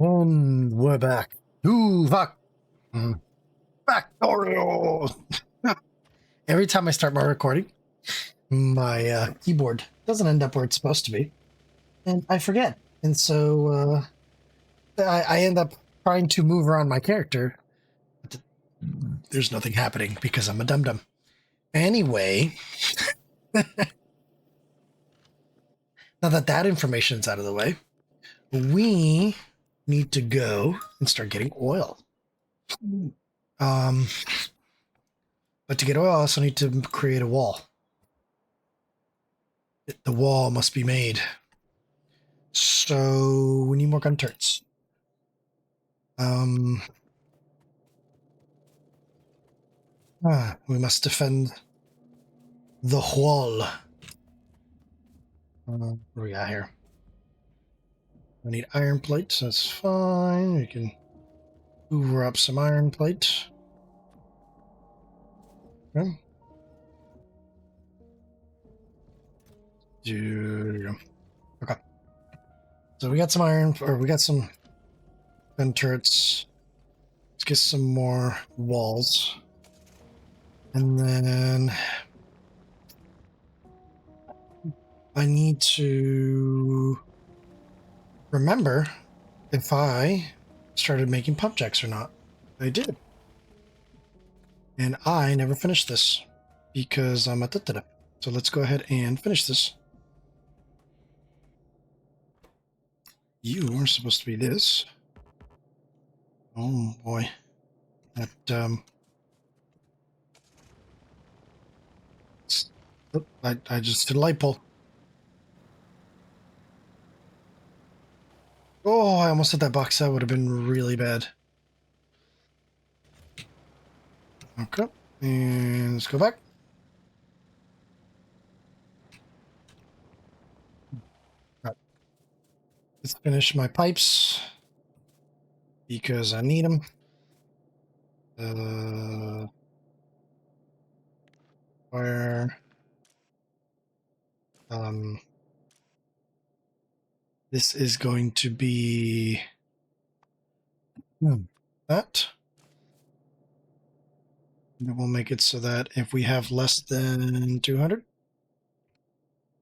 And we're back to Factorio. Every time I start my recording, my keyboard doesn't end up where it's supposed to be, and I forget. And so I end up trying to move around my character. But there's nothing happening because I'm a dum-dum. Anyway, now that information's out of the way, we need to go and start getting oil. But to get oil, I also need to create a wall. The wall must be made. So we need more gun turrets. We must defend the wall. What do we got here? I need iron plates. That's fine. We can hoover up some iron plate. Okay. Okay. So we got some iron, or we got some gun turrets. Let's get some more walls. And then I need to remember if I started making pump jacks or not. I did. And I never finished this because I'm a da-da-da. So let's go ahead and finish this. You are supposed to be this. Oh boy. That I just did a light pole. Oh, I almost hit that box. That would have been really bad. Okay. And let's go back. Right. Let's finish my pipes because I need them. Where this is going to be that. And we'll make it so that if we have less than 200,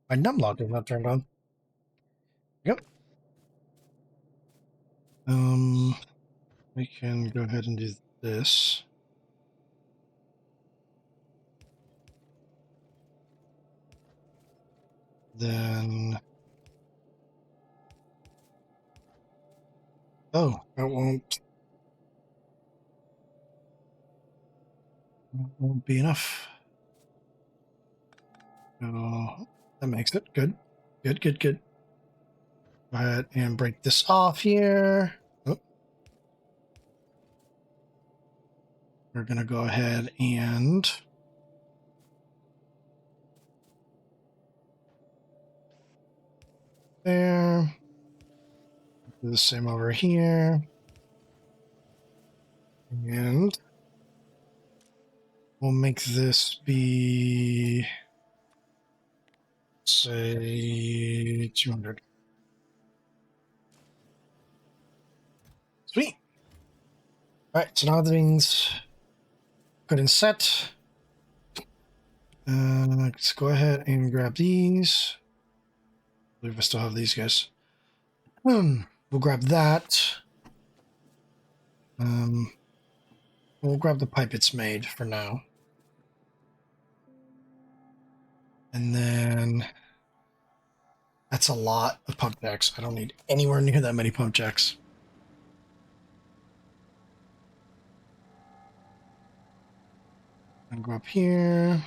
my numlock is not turned on. Yep. We can go ahead and do this. Then, oh, that won't be enough. Oh, that makes it good. Good. Go ahead and break this off here. Oh. We're going to go ahead and there. Do the same over here. And we'll make this be, say, 200. Sweet. All right, so now everything's good and set. Let's go ahead and grab these. I believe I still have these guys. We'll grab that. We'll grab the pipe it's made for now. And then that's a lot of pump jacks. I don't need anywhere near that many pump jacks. And go up here.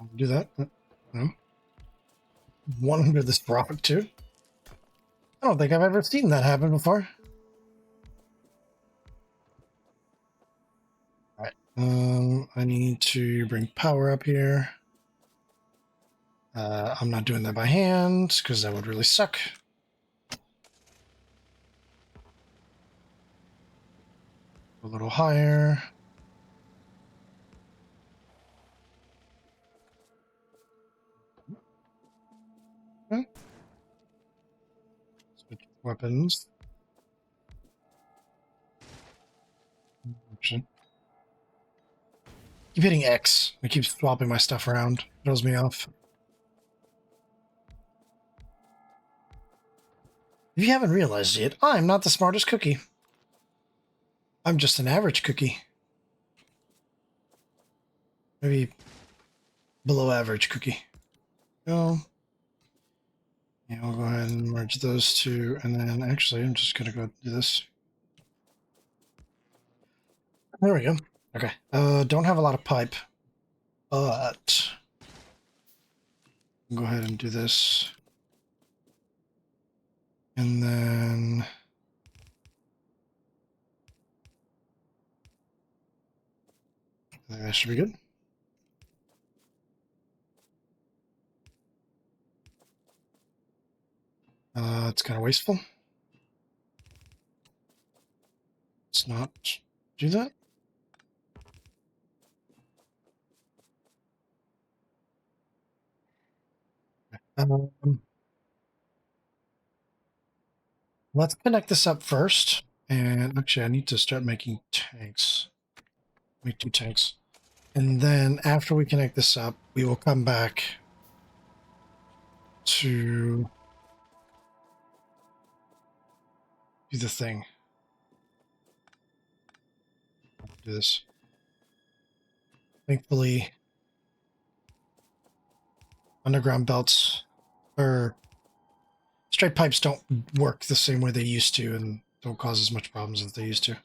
I'll do that. No. One under this rock too. I don't think I've ever seen that happen before. All right. I need to bring power up here. I'm not doing that by hand because that would really suck. A little higher. Okay. Switch weapons. Keep hitting X. It keeps swapping my stuff around. Throws me off. If you haven't realized yet, I'm not the smartest cookie. I'm just an average cookie. Maybe below average cookie. Go. Yeah, we'll go ahead and merge those two. And then actually, I'm just going to go do this. There we go. Okay. Don't have a lot of pipe, but go ahead and do this. And then I think that should be good. It's kind of wasteful. Let's not do that. Let's connect this up first. And actually, I need to start making tanks. Make 2 tanks. And then after we connect this up, we will come back to do the thing. Do this. Thankfully, underground belts or straight pipes don't work the same way they used to and don't cause as much problems as they used to.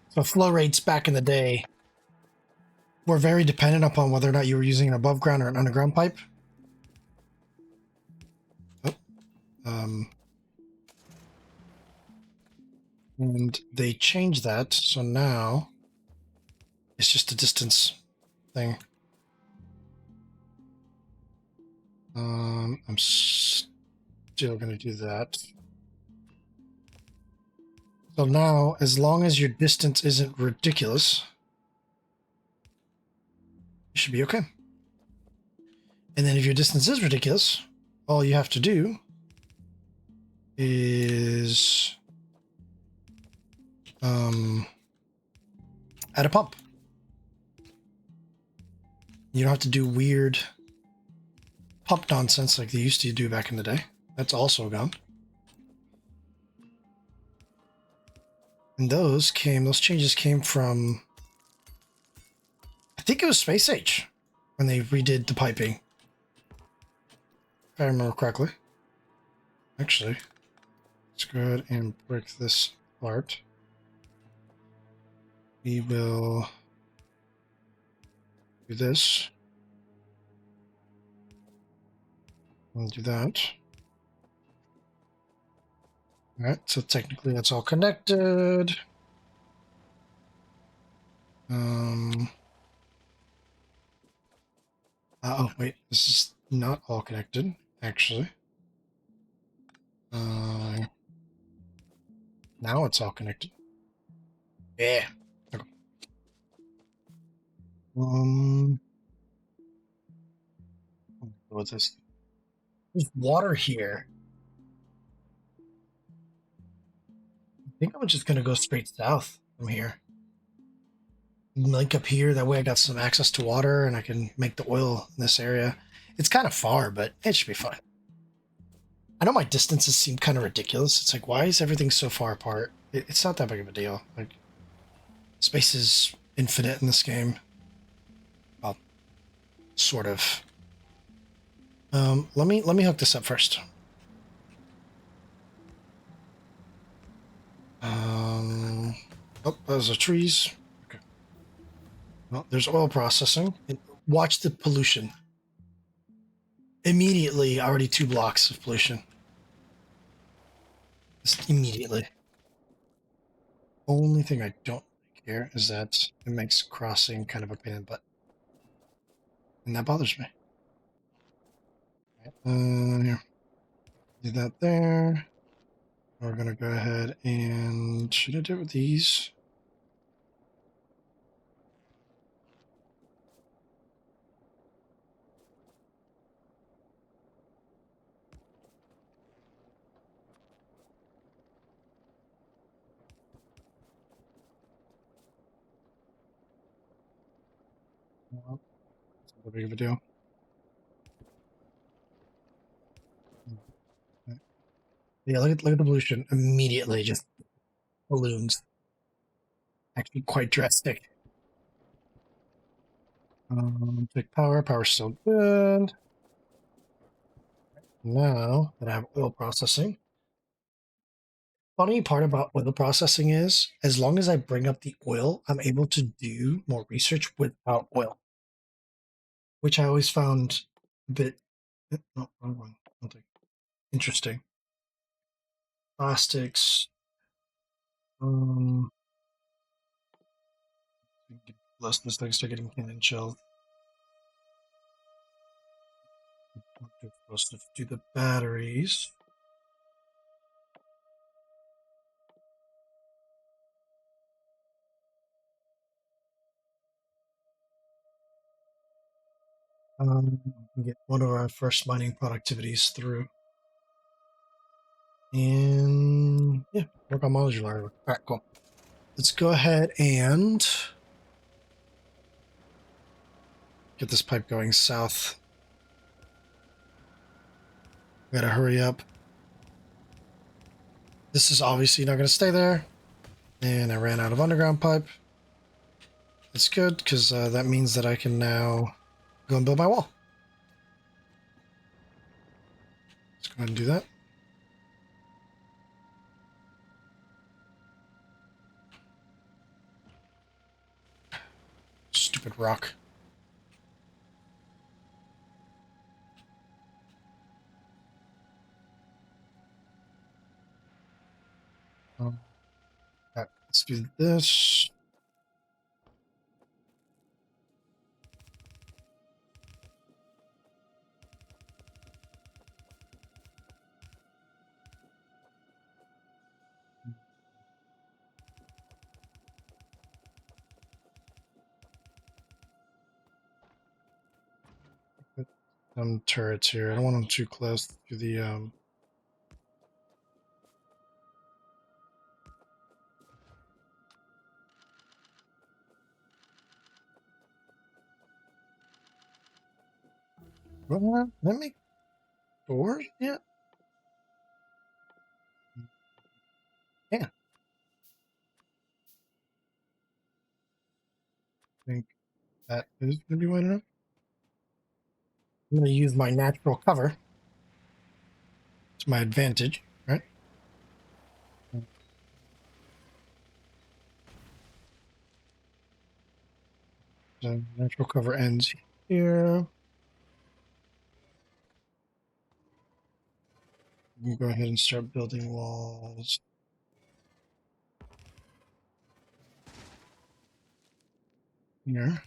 So flow rates back in the day were very dependent upon whether or not you were using an above ground or an underground pipe. And they changed that, so now it's just a distance thing. I'm still going to do that. So now, as long as your distance isn't ridiculous, you should be okay. And then if your distance is ridiculous, all you have to do is add a pump. You don't have to do weird pump nonsense like they used to do back in the day. That's also gone. And those changes came from, I think it was Space Age when they redid the piping. If I remember correctly. Actually, let's go ahead and break this apart. We will do this. We'll do that. All right, so technically that's all connected. Oh, wait, this is not all connected, actually. Now it's all connected. Yeah. Okay. What's this? There's water here. I think I'm just gonna go straight south from here. Link up here, that way I got some access to water and I can make the oil in this area. It's kind of far, but it should be fine. I know my distances seem kind of ridiculous. It's like, why is everything so far apart? It's not that big of a deal. Like, space is infinite in this game. Well, sort of. Let me hook this up first. Oh, those are trees. Okay. Well, there's oil processing. Watch the pollution. Immediately, already 2 blocks of pollution. Just immediately. Only thing I don't here is that it makes crossing kind of a pain in the butt. And that bothers me. Here. Do that there. We're going to go ahead and... Should I do it with these? Well, it's not that big of a deal. Yeah, look at the pollution. Immediately just balloons. Actually quite drastic. Take power. Power's still good. Now that I have oil processing. Funny part about oil processing is, as long as I bring up the oil, I'm able to do more research without oil, which I always found a bit, no, wrong one. Interesting. Plastics. Um, Less this thing start getting canned and chilled. Supposed to do the batteries. Get one of our first mining productivities through. And yeah, work on modular. All right, cool. Let's go ahead and get this pipe going south. Gotta hurry up. This is obviously not going to stay there. And I ran out of underground pipe. It's good, because that means that I can now go and build my wall. Let's go ahead and do that. Stupid rock. Alright, let's do this. Put some turrets here. I don't want them too close to the Well, let me doors yet? Yeah. I think that is going to be wide enough. I'm going to use my natural cover to my advantage, right? So natural cover ends here. We can go ahead and start building walls. Here.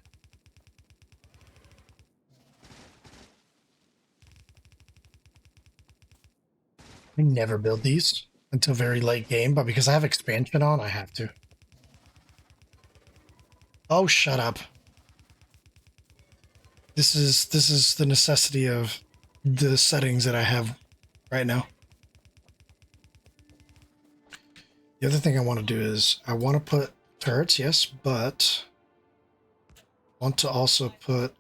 I never build these until very late game, but because I have expansion on, I have to. Oh, shut up. This is the necessity of the settings that I have right now. The other thing I want to do is I want to put turrets, yes, but I want to also put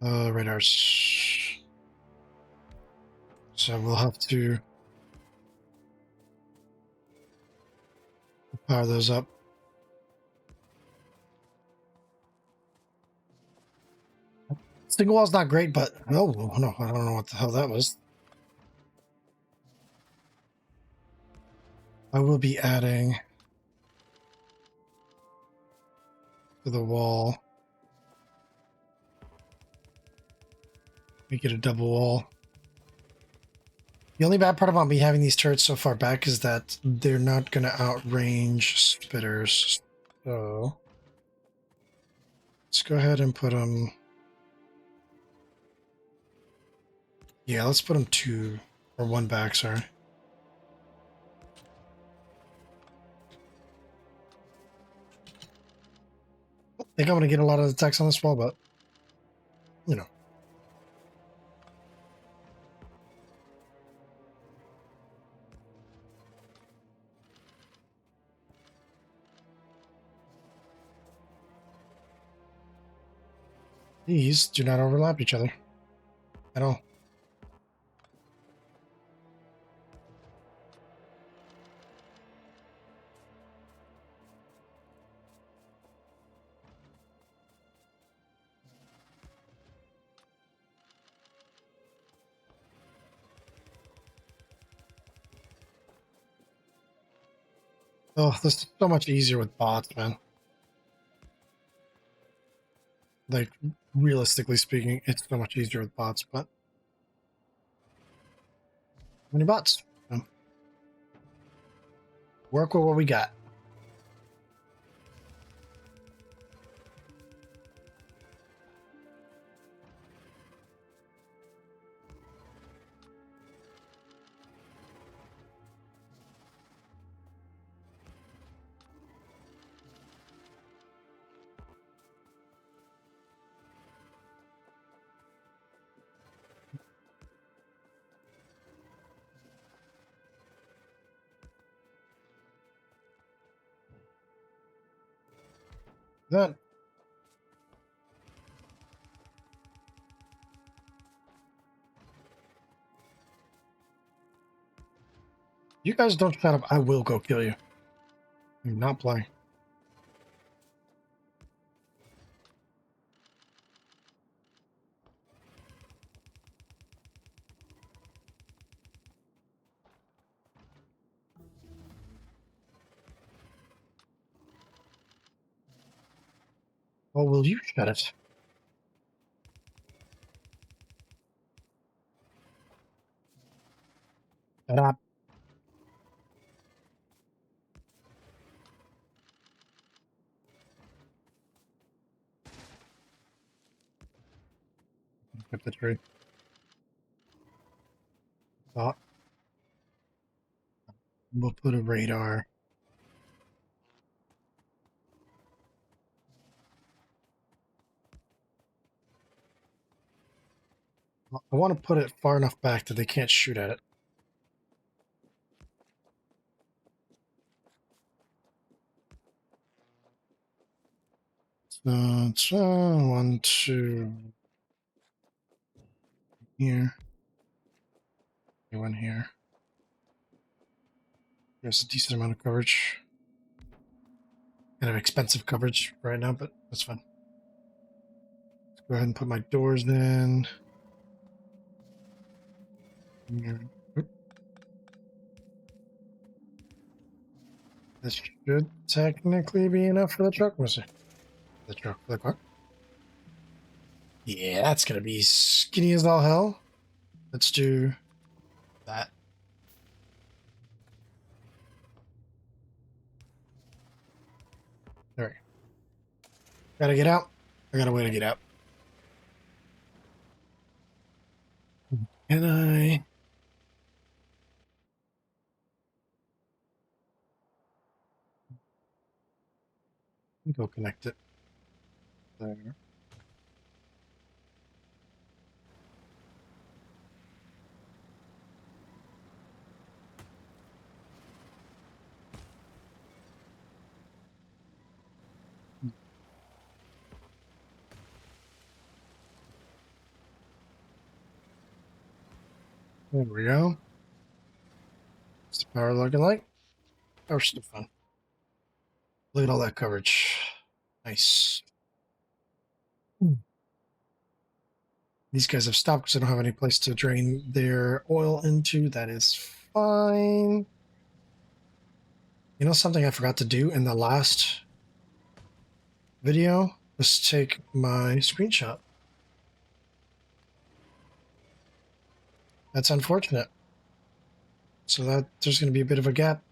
radars. So we'll have to power those up. Single wall's not great, but oh no, I don't know what the hell that was. I will be adding to the wall. Make it a double wall. The only bad part about me having these turrets so far back is that they're not going to outrange spitters. So let's go ahead and put them. Yeah, let's put them two or one back. Sorry. I think I'm going to get a lot of attacks on this wall, but you know. These do not overlap each other at all. Oh, this is so much easier with bots, man. Like, realistically speaking, it's so much easier with bots, but how many bots? Work with what we got. That you guys don't shut up, I will go kill you. I'm not playing. Oh, will you shut it? Shut up. Get the tree. Thought we'll put a radar. I want to put it far enough back that they can't shoot at it. So, 1, 2 here. One here. There's a decent amount of coverage. Kind of expensive coverage right now, but that's fine. Let's go ahead and put my doors in. Here. Oop. This should technically be enough for the truck. What's it? The truck for the car. Yeah, that's gonna be skinny as all hell. Let's do that. There we go. Gotta get out. I got a way to get out. Can I? Go connect it. There. There we go. What's the power looking like? Power's still fun. Look at all that coverage. Nice. These guys have stopped because I don't have any place to drain their oil into. That is fine. You know something I forgot to do in the last video was take my screenshot. That's unfortunate. So that there's going to be a bit of a gap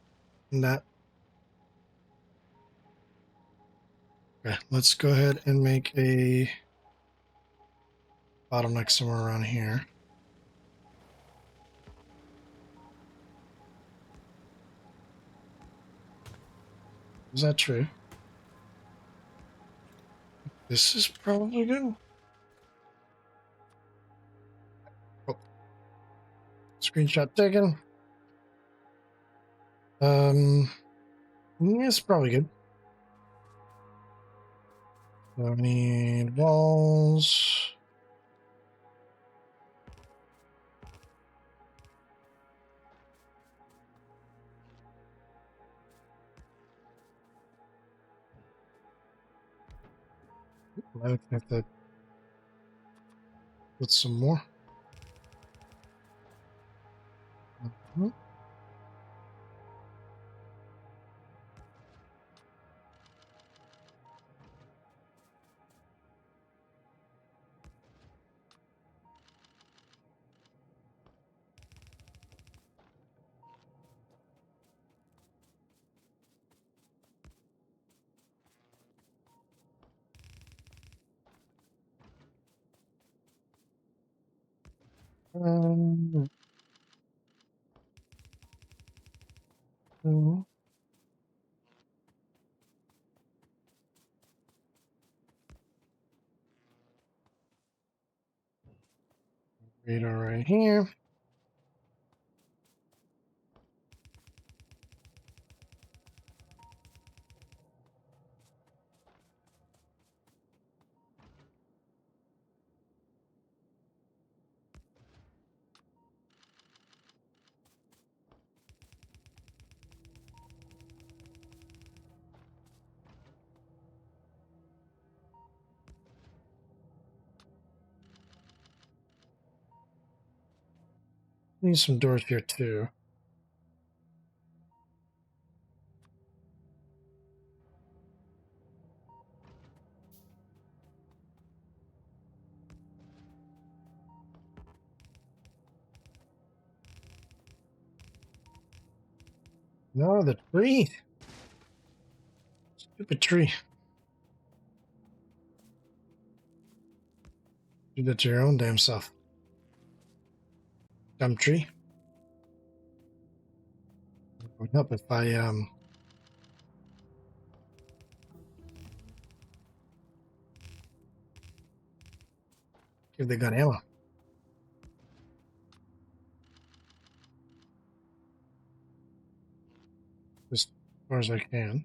in that. Okay, let's go ahead and make a bottleneck somewhere around here. Is that true? This is probably good. Oh, screenshot taken. Yeah, it's probably good. So I need walls. I have to put some more. Mhm. Um, mhm. Radar right here. Need some doors here too. No, the tree. Stupid tree. Do that to your own damn self. Dumb tree. It would help if I give the gun ammo. As far as I can.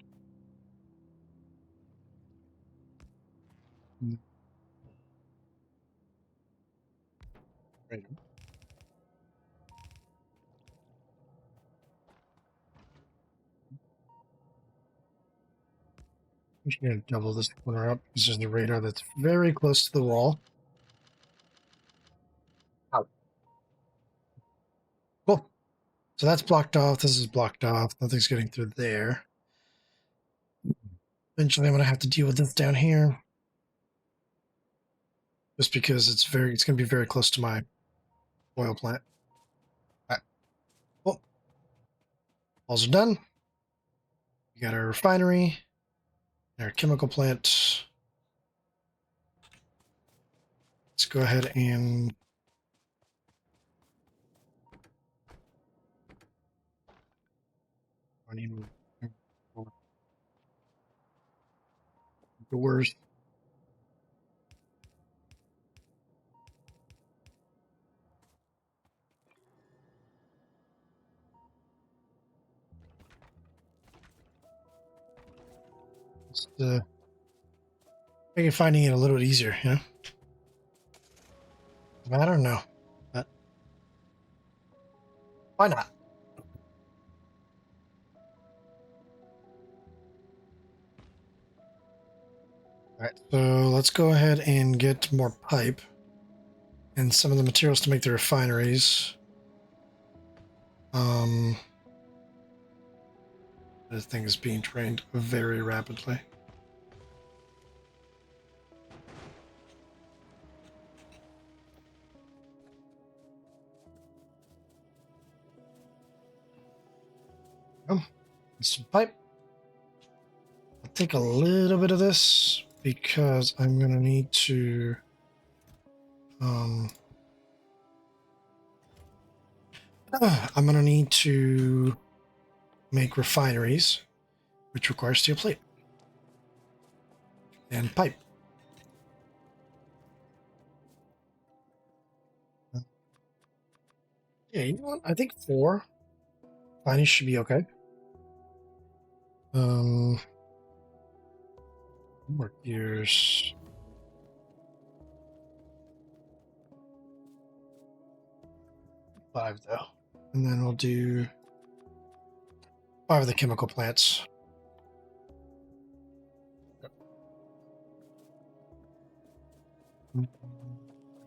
Right. I'm just going to double this corner up because there's the radar that's very close to the wall. Ow. Cool. So that's blocked off. This is blocked off. Nothing's getting through there. Eventually, I'm going to have to deal with this down here. Just because it's going to be very close to my oil plant. All right. Well, walls are done. We got our refinery, our chemical plant. Let's go ahead and I need more doors. Just making finding it a little bit easier, you know? I don't know. But why not? All right, so let's go ahead and get more pipe and some of the materials to make the refineries. This thing is being trained very rapidly. Some pipe. I'll take a little bit of this because I'm going to need to I'm going to need to make refineries, which requires steel plate and pipe. Yeah, you know what? I think 4 refineries should be okay. More gears. Five though, and then we'll do 5 of the chemical plants.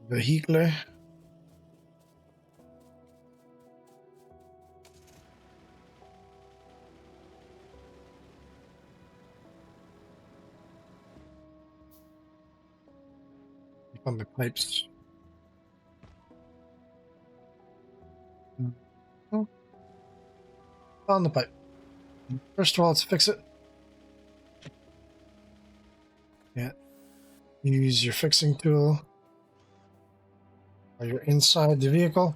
Vehicle. On the pipes. On the pipe. First of all, let's fix it. Yeah. Use your fixing tool. While you're inside the vehicle.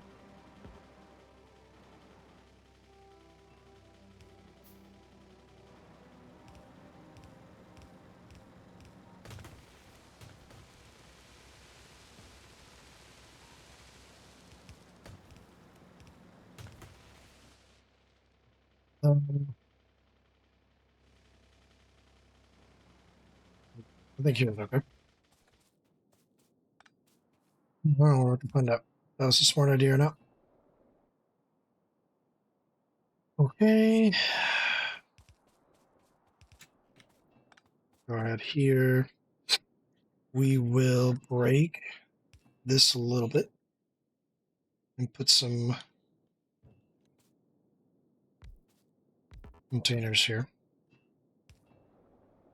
I think he was okay. Well, we'll have to find out if that was a smart idea or not. Okay. Go ahead here. We will break this a little bit and put some containers here.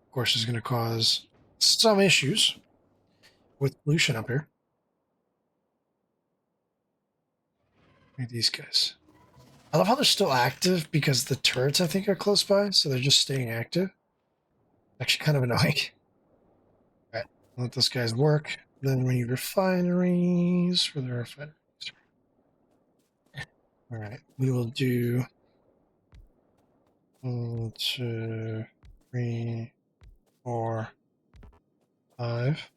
Of course, is going to cause some issues with pollution up here. Look at these guys. I love how they're still active because the turrets, I think, are close by, so they're just staying active. Actually, kind of annoying. All right, let those guys work. Then we need refineries for the refineries. All right, we will do 1, 2, 3, 4, 5.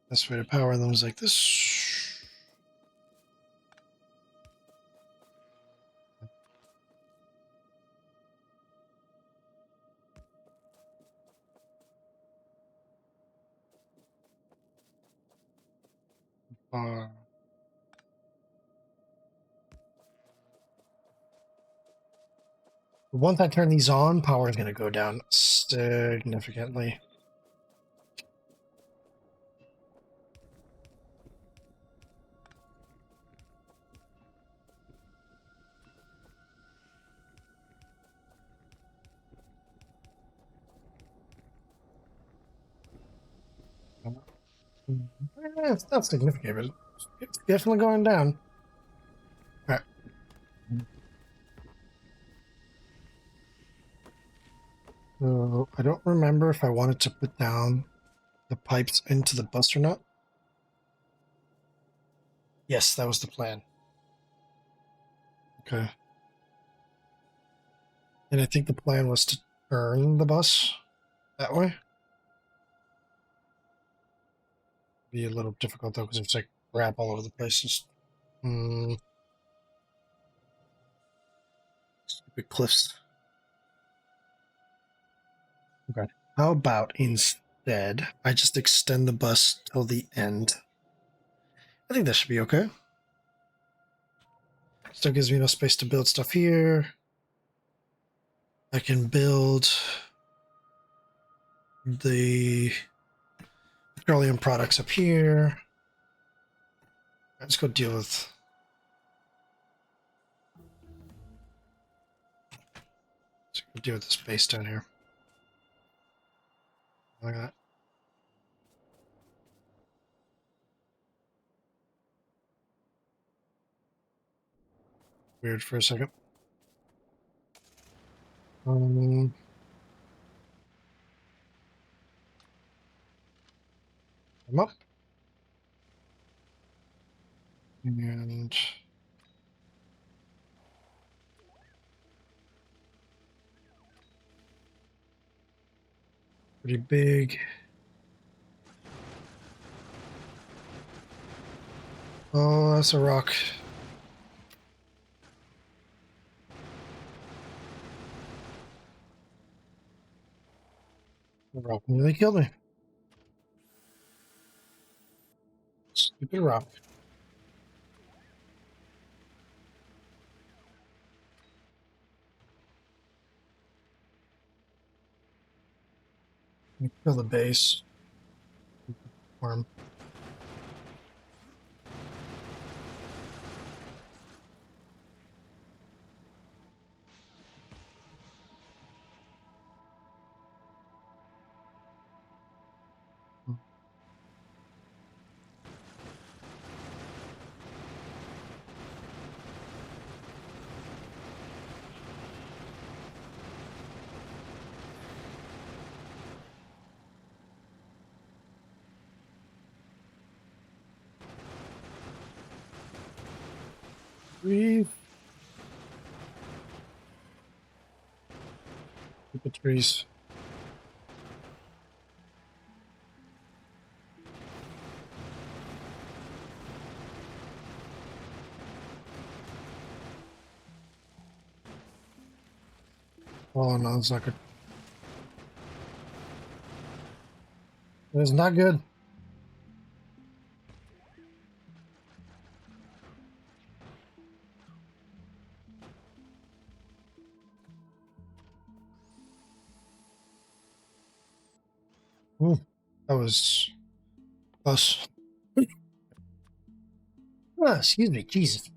Best way to power them is like this. Uh, Once I turn these on, power is going to go down significantly. It's not significant, but it's definitely going down. All right. So I don't remember if I wanted to put down the pipes into the bus or not. Yes, that was the plan. Okay. And I think the plan was to turn the bus that way. Be a little difficult though, because it's like crap all over the place. Stupid cliffs. Okay. How about instead I just extend the bus till the end? I think that should be okay. Still gives me enough space to build stuff here. I can build the petroleum products up here. Let's go deal with. Let's go deal with the space down here. Like that. Weird for a second. Um, I'm up. And pretty big. Oh, that's a rock. The rock nearly killed me. Stupid rock. Kill the base. Worm. Breathe. Stupid trees. Oh no, it's not good. It's not good. Ooh, that was close. Ah, excuse me, Jesus.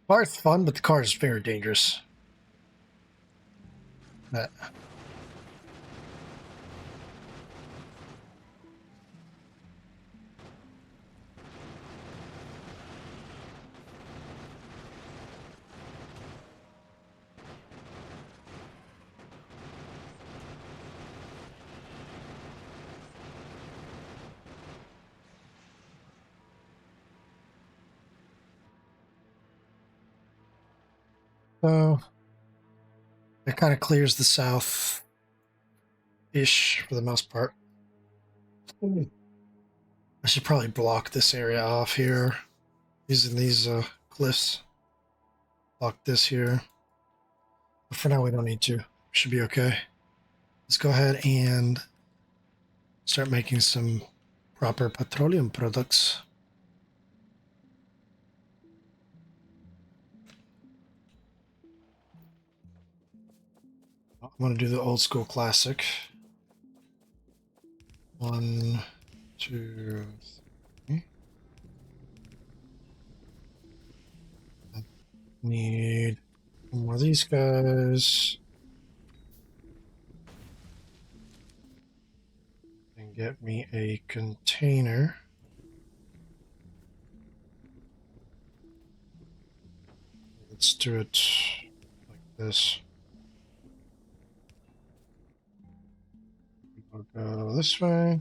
Car's fun, but the car is very dangerous. Uh, so it kind of clears the south ish for the most part. I should probably block this area off here using these glyphs. Block this here. But for now, we don't need to. Should be okay. Let's go ahead and start making some proper petroleum products. I'm going to do the old school classic. 1, 2, 3. I need more of these guys. And get me a container. Let's do it like this. I'll go this way.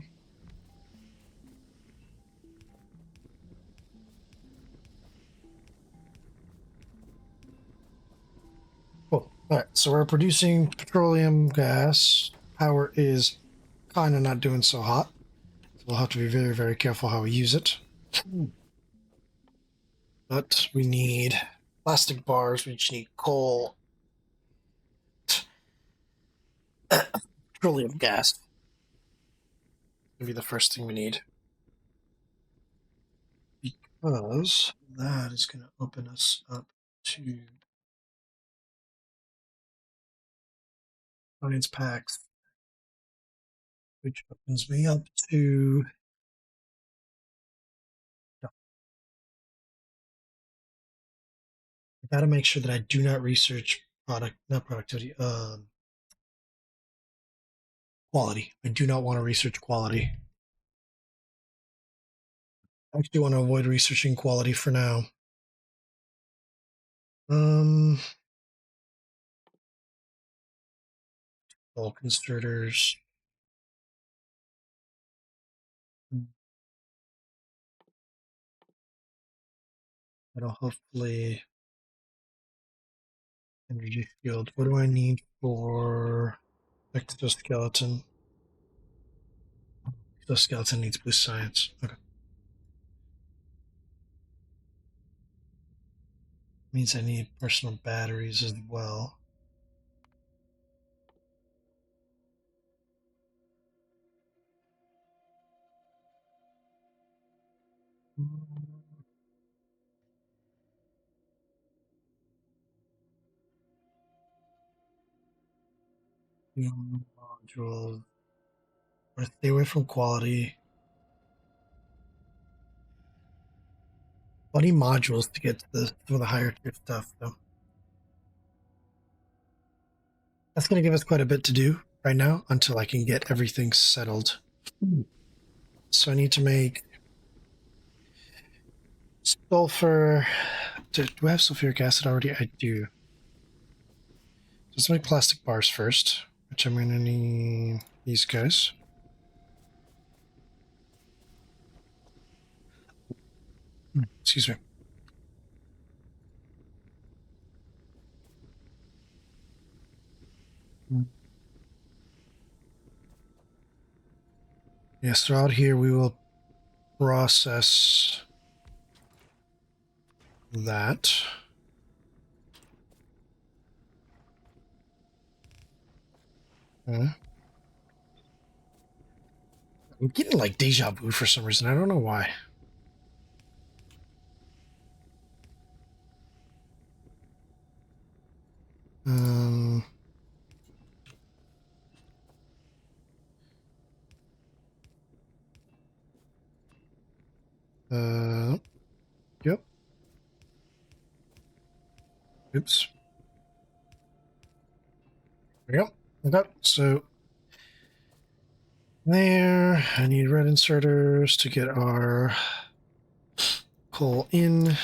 Cool. All right, so we're producing petroleum gas. Power is kind of not doing so hot. So we'll have to be very, very careful how we use it. But we need plastic bars, we just need coal, petroleum gas. Gonna be the first thing we need. Because that is going to open us up to science packs, which opens me up to. I got to make sure that I do not research not productivity, quality. I do not want to research quality. I actually want to avoid researching quality for now. Um, all converters. That'll hopefully energy field. What do I need for exoskeleton? Exoskeleton needs blue science. Okay. Means I need personal batteries as well. Modules. Stay away from quality. 20 modules to get to the higher tier stuff, though. That's going to give us quite a bit to do right now until I can get everything settled. So I need to make sulfur. Do I have sulfuric acid already? I do. Let's make plastic bars first, which I'm going to need these guys. Excuse me. Yes, so out here we will process that. Okay. I'm getting like deja vu for some reason. I don't know why. Um. Yep. Oops. There we go. Okay. So there, I need red inserters to get our coal in.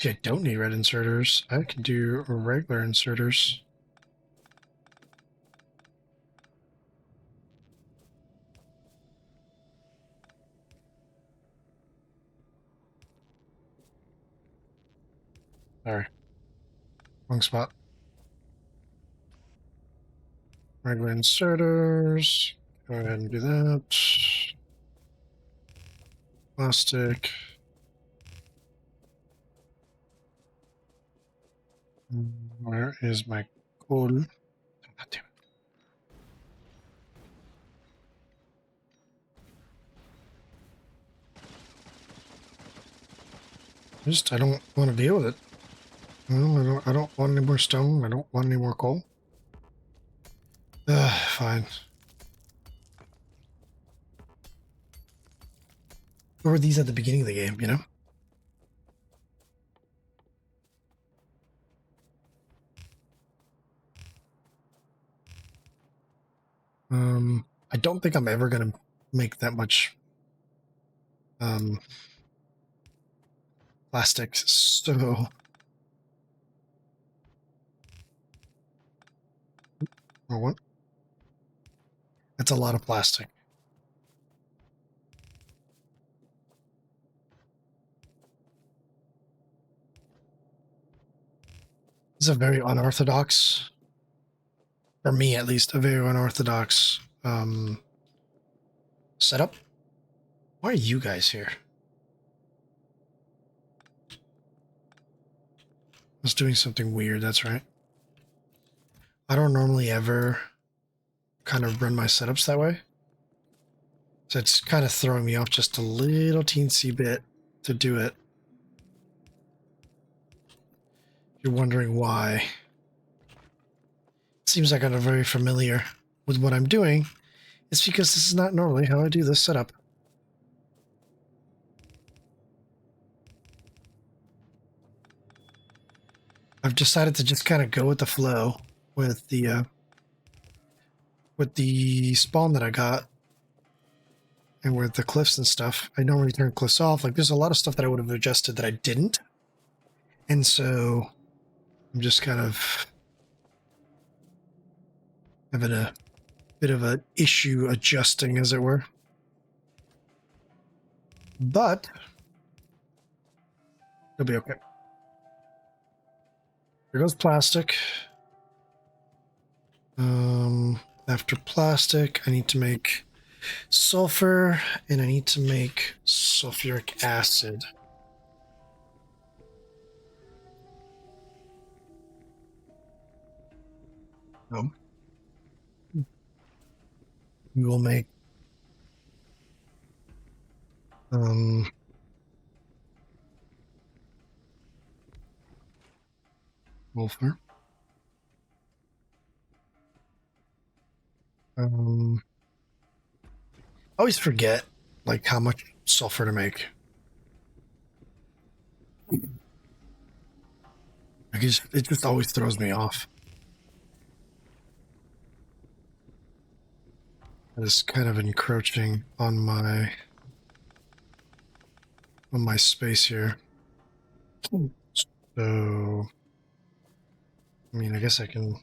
I don't need red inserters. I can do regular inserters. Sorry. Wrong spot. Regular inserters. Go ahead and do that. Plastic. Where is my coal? God damn it. I don't want to deal with it. No, I don't want any more stone. I don't want any more coal. Fine. Or were these at the beginning of the game, you know? I don't think I'm ever gonna make that much plastic, so or what? That's a lot of plastic. This is a very unorthodox, for me at least, a very unorthodox setup. Why are you guys here? I was doing something weird, that's right. I don't normally ever kind of run my setups that way. So it's kind of throwing me off just a little teensy bit to do it. If you're wondering why. It seems like I'm very familiar with what I'm doing. It's because this is not normally how I do this setup. I've decided to just kind of go with the flow with the spawn that I got. and with the cliffs and stuff, I normally turn cliffs off. Like, there's a lot of stuff that I would have adjusted that I didn't. And so I'm just kind of having a bit of an issue adjusting, as it were. But it'll be okay. There goes plastic. After plastic, I need to make sulfur, and I need to make sulfuric acid. Oh. We will make sulfur. I always forget like how much sulfur to make. Because it just always throws me off. It is kind of encroaching on my space here. So I mean, I guess I can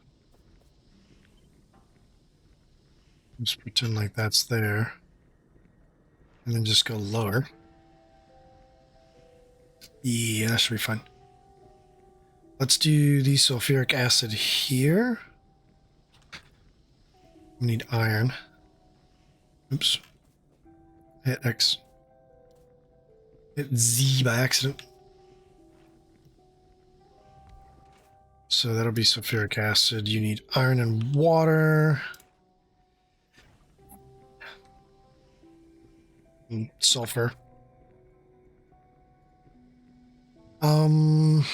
just pretend like that's there. And then just go lower. Yeah, that should be fine. Let's do the sulfuric acid here. We need iron. Oops. Hit X. Hit Z by accident. So that'll be sulfuric acid. You need iron and water. And sulfur. I'm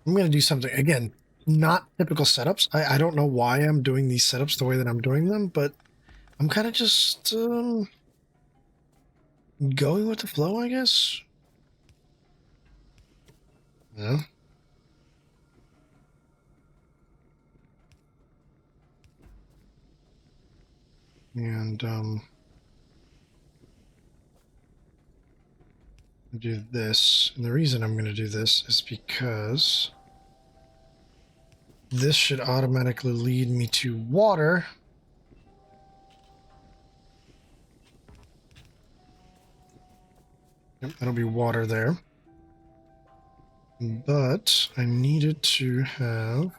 going to do something, again, not typical setups. I don't know why I'm doing these setups the way that I'm doing them, but I'm kind of just going with the flow, I guess. Yeah. And do this. And the reason I'm going to do this is because this should automatically lead me to water. Yep, that'll be water there. But I needed to have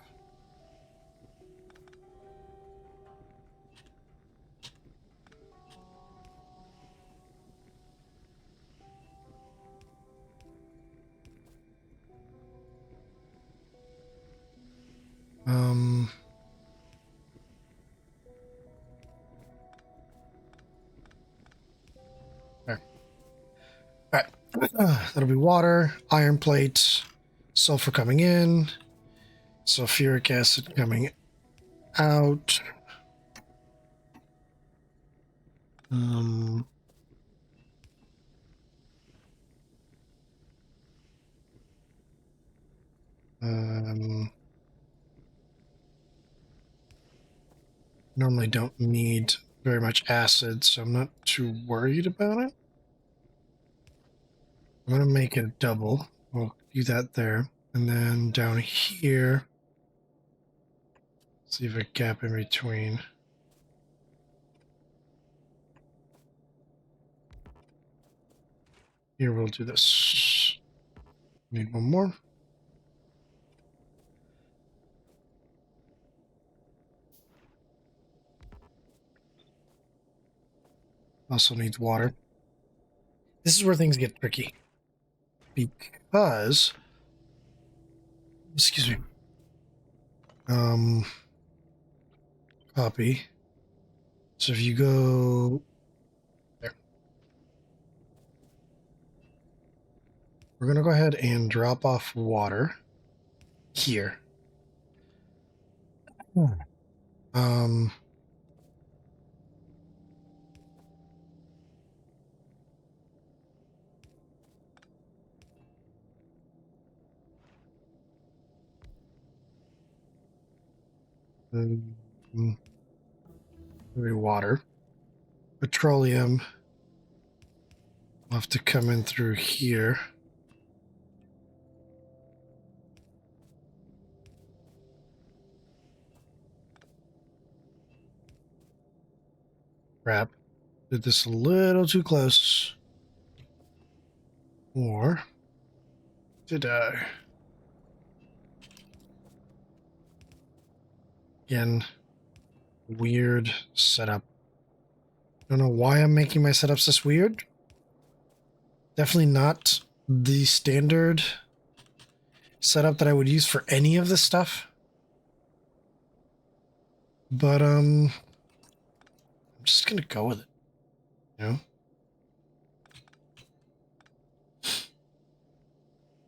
there. All right. That'll be water, iron plate, sulfur coming in, sulfuric acid coming out. Um, normally don't need very much acid, so I'm not too worried about it. I'm going to make it a double. We'll do that there. And then down here, let's leave a gap in between. Here we'll do this. Need one more. Also needs water. This is where things get tricky. Because, excuse me. Copy. So if you go there, we're going to go ahead and drop off water here. maybe water. Petroleum. We'll have to come in through here. Crap. Did this a little too close. Or did I? Again, weird setup. Don't know why I'm making my setups this weird. Definitely not the standard setup that I would use for any of this stuff. But I'm just gonna go with it. You know?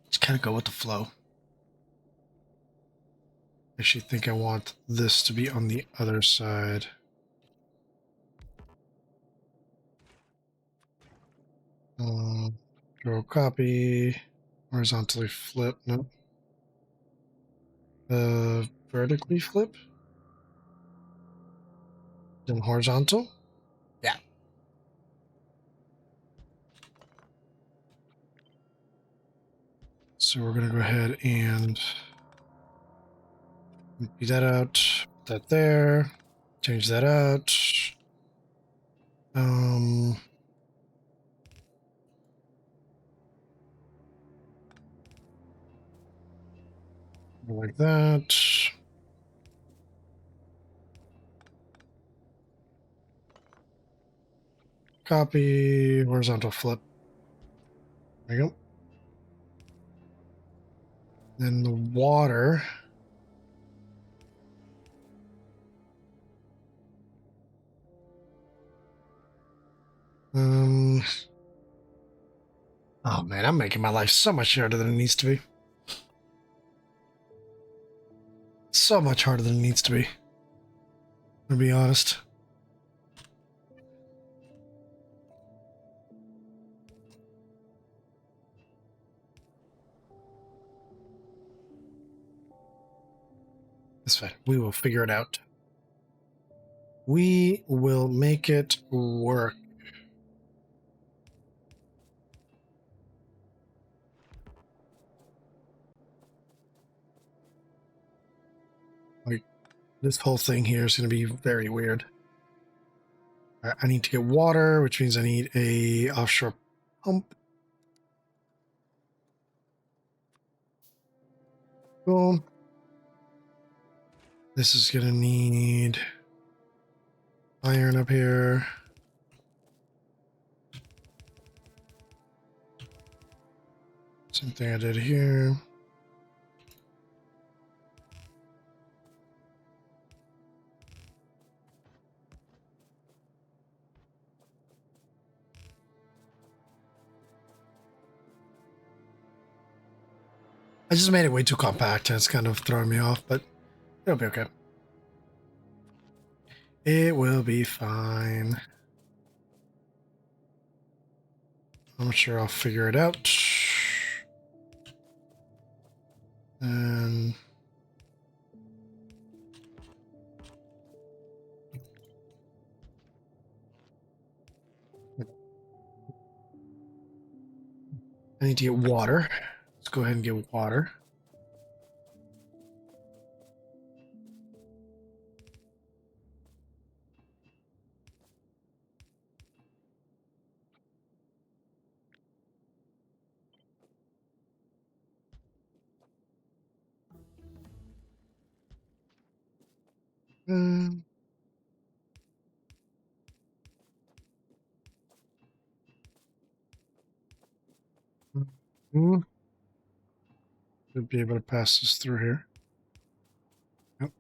Just kind of go with the flow. I actually think I want this to be on the other side. Draw copy. Horizontally flip. No. Vertically flip. Then horizontal. Yeah. So we're gonna go ahead and empty that out. Put that there. Change that out. Like that. Copy, horizontal flip. There you go. Then the water. Oh man, I'm making my life so much harder than it needs to be. So much harder than it needs to be. To be honest. It's fine. We will figure it out. We will make it work. Like, this whole thing here is going to be very weird. I need to get water, which means I need a offshore pump. Boom. This is going to need iron up here. Same thing I did here. I just made it way too compact and it's kind of throwing me off, but it'll be okay. It will be fine. I'm sure I'll figure it out. And I need to get water. Let's go ahead and get water. Mm. Mm. Should be able to pass this through here. Yep.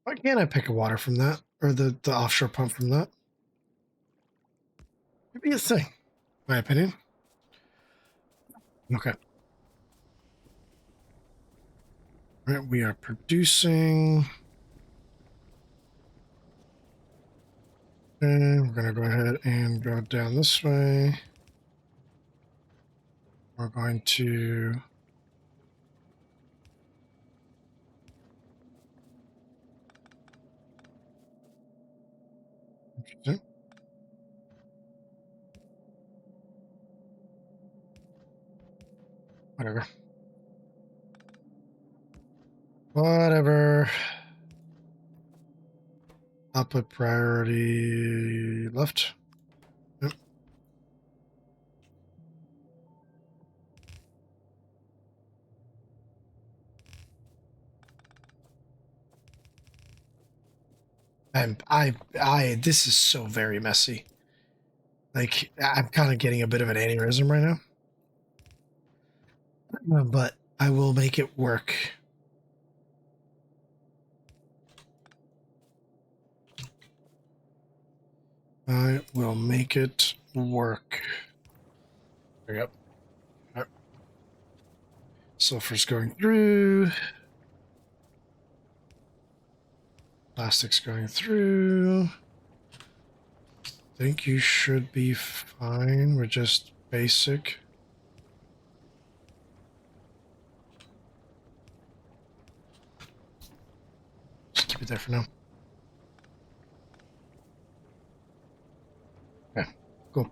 Why can't I pick a water from that? Or the offshore pump from that? Maybe a thing, in my opinion. Okay. All right, we are producing. And we're going to go ahead and go down this way. We're going to... Interesting. Whatever. Whatever. I'll put priority left. Yep. This is so very messy. Like, I'm kind of getting a bit of an aneurysm right now. But I will make it work. I will make it work. There we go. All right. Sulfur's going through. Plastic's going through. I think you should be fine. We're just basic. Just keep it there for now. Okay, cool.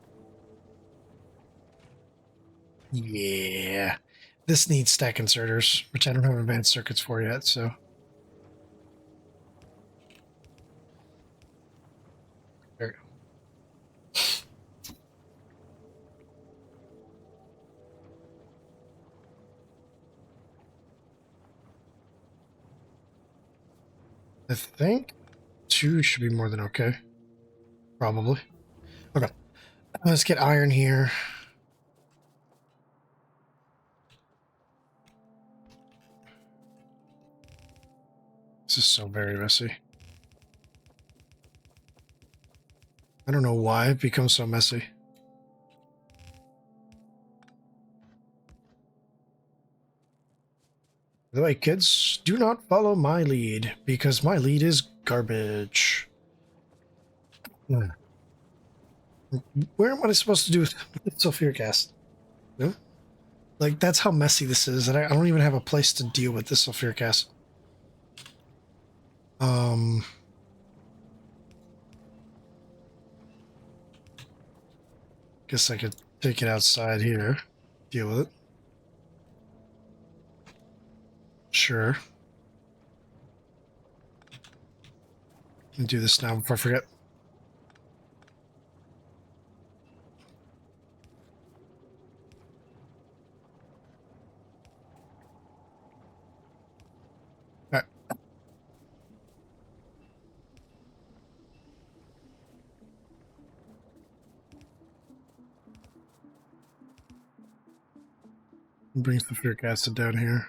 Yeah. This needs stack inserters, which I don't have advanced circuits for yet, so. There we go. I think 2 should be more than okay. Probably. Okay. Let's get iron here. This is so very messy. I don't know why it becomes so messy. By the way, kids, do not follow my lead, because my lead is garbage. Yeah. Where am I supposed to do with sulfuric acid? No? Like, that's how messy this is, and I don't even have a place to deal with this sulfuric acid. Guess I could take it outside here, deal with it. Sure. Let me do this now before I forget. All right. Bring sulfuric acid down here.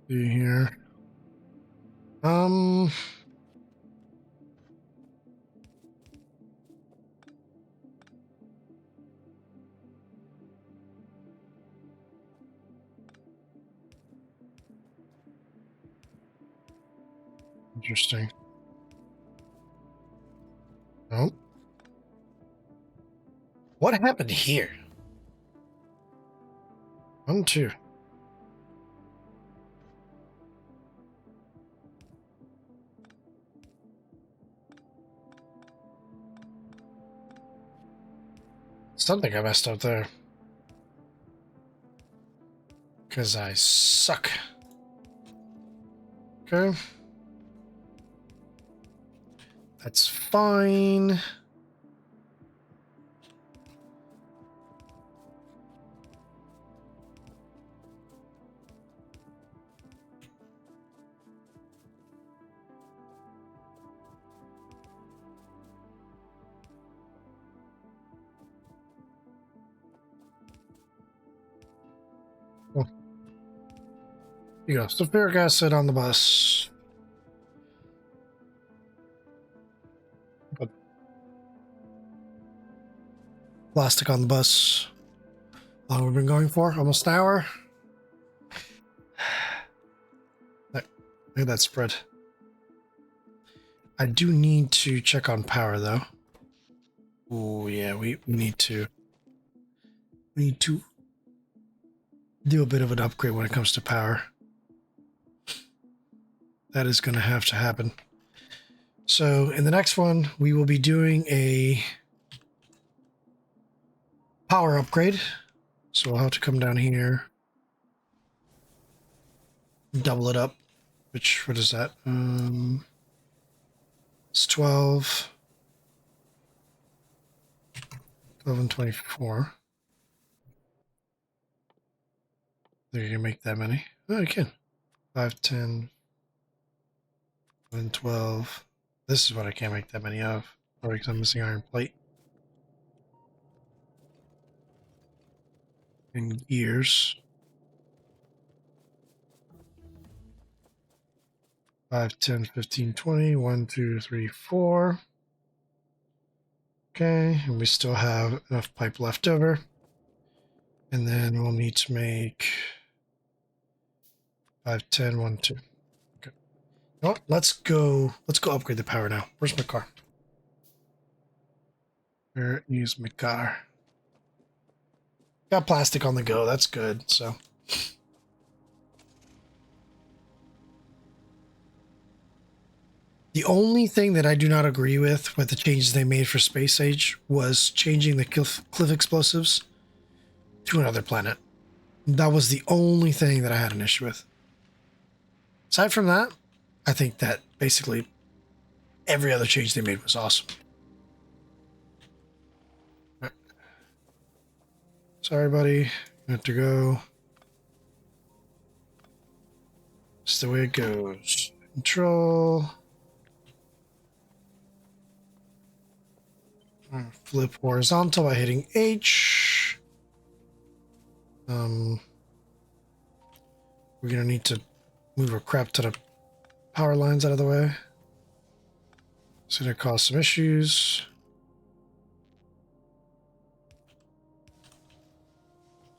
See here. Um, Interesting. Oh. What happened here? 1, 2. Something I messed up there. Because I suck. Okay. That's fine. Oh. Here you go. Sulfuric acid on the bus. Plastic on the bus. How long have we been going for? Almost an hour. Look at that spread. I do need to check on power though. Oh yeah, we need to do a bit of an upgrade when it comes to power. That is going to have to happen. So in the next one, we will be doing a power upgrade. So we'll have to come down here, double it up. What is that? It's 12 and 24. There, you can make that many. Oh, you can. 5, 10, 11, 12. This is what I can't make that many of. Or because I'm missing iron plate. And gears. 5, 10, 15, 20. 1, 2, 3, 4. Okay, and we still have enough pipe left over. And then we'll need to make 5, 10, 1, 2. Okay. Well, let's go upgrade the power now. Where's my car? Where is my car? Got plastic on the go. That's good. So the only thing that I do not agree with the changes they made for Space Age was changing the cliff explosives to another planet. That was the only thing that I had an issue with. Aside from that, I think that basically every other change they made was awesome. Right. Sorry, buddy. You have to go. It's the way it goes. Control. Flip horizontal by hitting H. We're gonna need to move a crap ton of power lines out of the way. It's gonna cause some issues.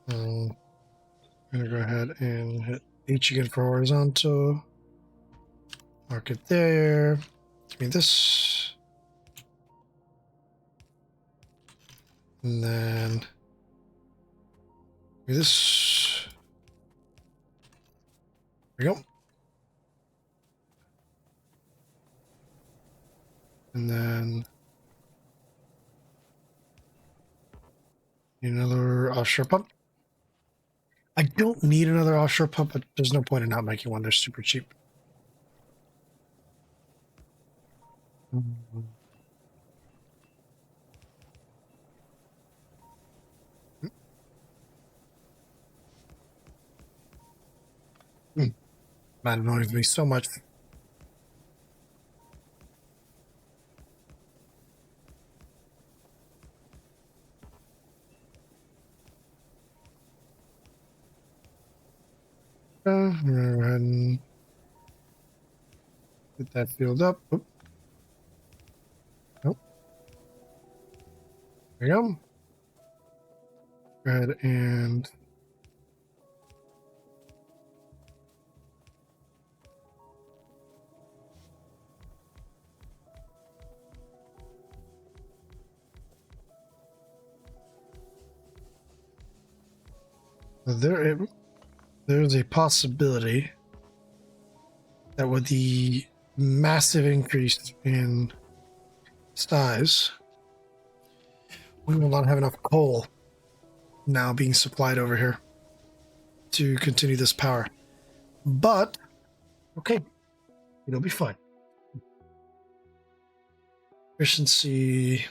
I'm gonna go ahead and hit H again for horizontal. Mark it there. Give me this. And then give me this. There we go. And then another offshore pump. I don't need another offshore pump, but there's no point in not making one. They're super cheap. That annoys me so much. I'm gonna go ahead and get that filled up. Oop. Nope. There you go. Go ahead and there's a possibility that with the massive increase in size, we will not have enough coal now being supplied over here to continue this power. But, okay, it'll be fine. Efficiency.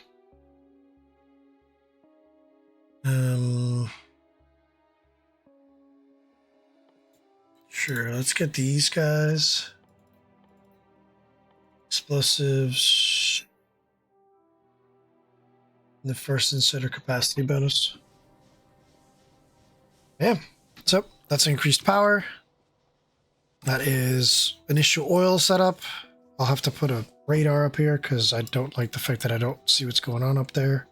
Sure, let's get these guys. Explosives. The first insider capacity bonus. Yeah, so that's increased power. That is initial oil setup. I'll have to put a radar up here because I don't like the fact that I don't see what's going on up there.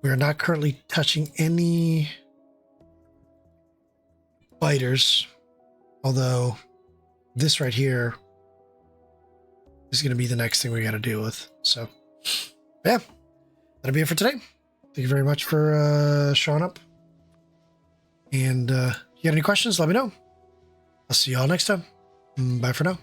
We are not currently touching any biters, although this right here is going to be the next thing we got to deal with. So, yeah, that'll be it for today. Thank you very much for showing up. And if you got any questions, let me know. I'll see you all next time. Bye for now.